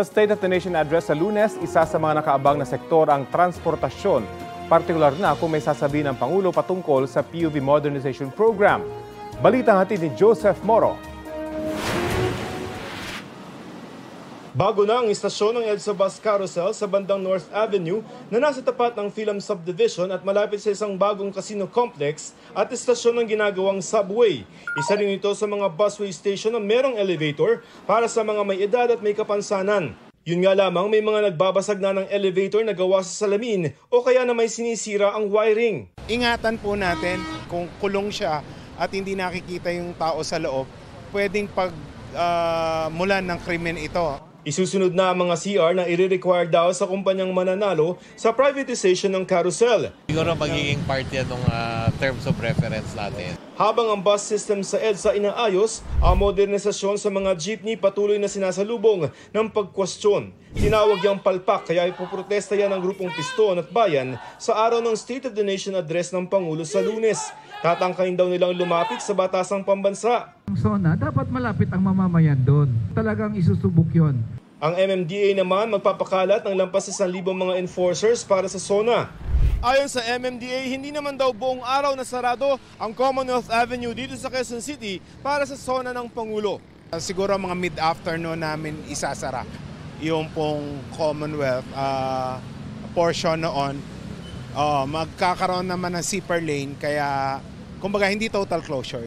Sa State of the Nation address sa Lunes, isa sa mga nakaabang na sektor ang transportasyon, partikular na kung may sasabihin ng Pangulo patungkol sa PUV Modernization Program. Balitang hatid ni Joseph Moro. Bago na ang istasyon ng EDSA Bus Carousel sa bandang North Avenue na nasa tapat ng Philam Subdivision at malapit sa isang bagong casino complex at istasyon ng ginagawang subway. Isa rin ito sa mga busway station na merong elevator para sa mga may edad at may kapansanan. Yun nga lamang, may mga nagbabasag na ng elevator na gawa sa salamin o kaya na may sinisira ang wiring. Ingatan po natin kung kulong siya at hindi nakikita yung tao sa loob, pwedeng mulan ng krimen ito. Isusunod na ang mga CR na i-require daw sa kumpanyang mananalo sa privatization ng carousel. Siguro magiging part yan ng terms of reference natin. Habang ang bus system sa EDSA inaayos, ang modernisasyon sa mga jeepney patuloy na sinasalubong ng pagkwestiyon. Tinawag yang palpak kaya ipoprotesta yan ng grupong Piston at Bayan sa araw ng State of the Nation address ng Pangulo sa Lunes. Tatangkain daw nilang lumapit sa batasang pambansa. Ang SONA, dapat malapit ang mamamayan doon. Talagang isusubok yon. Ang MMDA naman magpapakalat ng lampas sa 1,000 mga enforcers para sa SONA. Ayon sa MMDA, hindi naman daw buong araw na sarado ang Commonwealth Avenue dito sa Quezon City para sa SONA ng Pangulo. Siguro mga mid-afternoon namin isasara yung pong Commonwealth portion noon. Magkakaroon naman ng zipper lane kaya kumbaga hindi total closure.